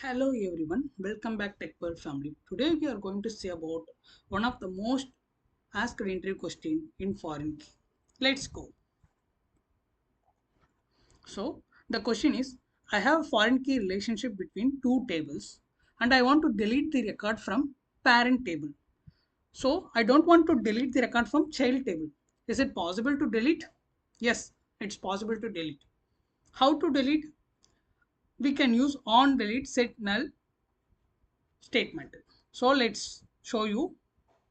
Hello everyone, welcome back Tech World family. Today we are going to see about one of the most asked interview question in foreign key. Let's go. So the question is, I have a foreign key relationship between two tables and I want to delete the record from parent table. So I don't want to delete the record from child table. Is it possible to delete? Yes, it's possible to delete. How to delete? We can use on delete set null statement. So let's show you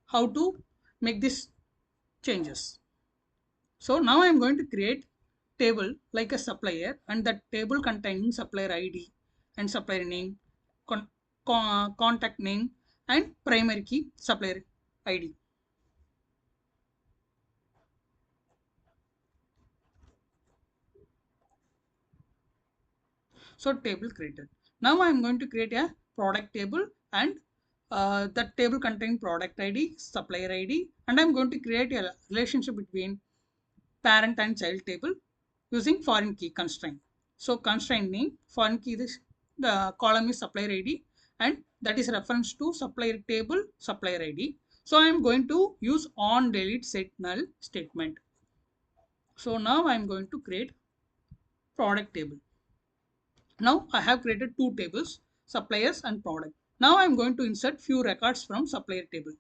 how to make this changes. So now I am going to create table like a supplier, and that table containing supplier ID and supplier name, contact name, and primary key supplier ID. So table created. Now I am going to create a product table, and that table contain product ID, supplier ID, and I am going to create a relationship between parent and child table using foreign key constraint. So constraint name, foreign key, this the column is supplier ID, and that is reference to supplier table supplier ID. So I am going to use on delete set null statement. So now I am going to create product table. Now I have created two tables, suppliers and product. Now I am going to insert few records from supplier table.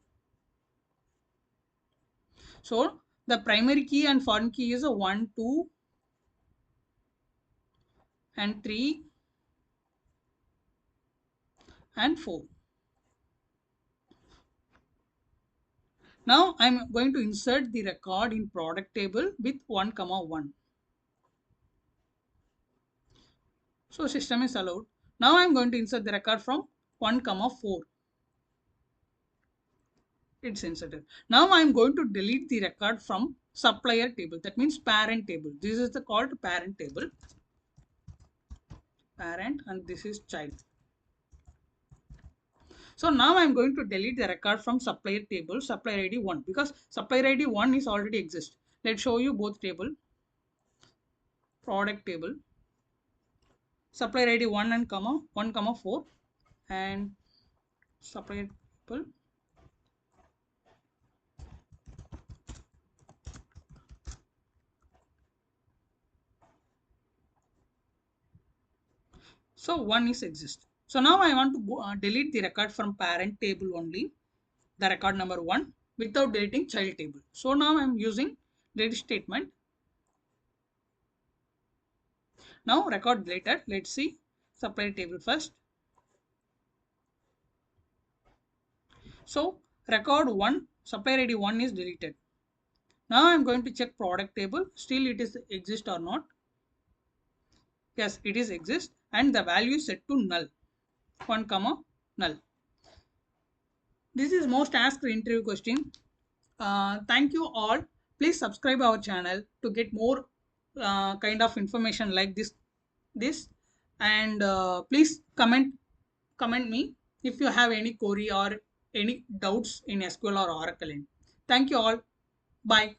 So the primary key and foreign key is a 1, 2 and 3 and 4. Now I'm going to insert the record in product table with 1 comma 1. So system is allowed. Now I'm going to insert the record from 1 comma 4. It's inserted. Now I'm going to delete the record from supplier table. That means parent table. This is the called parent table. Parent, and this is child. So now I'm going to delete the record from supplier table, supplier ID 1, because supplier ID 1 is already exist. Let's show you both table, product table, supplier ID 1 and comma 1 comma 4, and supplier table. So 1 is exist. So now I want to delete the record from parent table only, the record number 1, without deleting child table. So now I am using delete statement. Now record deleted. Let's see supplier table first. So record 1, supplier ID 1 is deleted. Now I am going to check product table. Still it is exist or not. Yes, it is exist, and the value is set to null. 1 comma null. This is most asked interview question. Thank you all. Please subscribe our channel to get more kind of information like this, and please comment me if you have any query or any doubts in SQL or Oracle. Thank you all. Bye.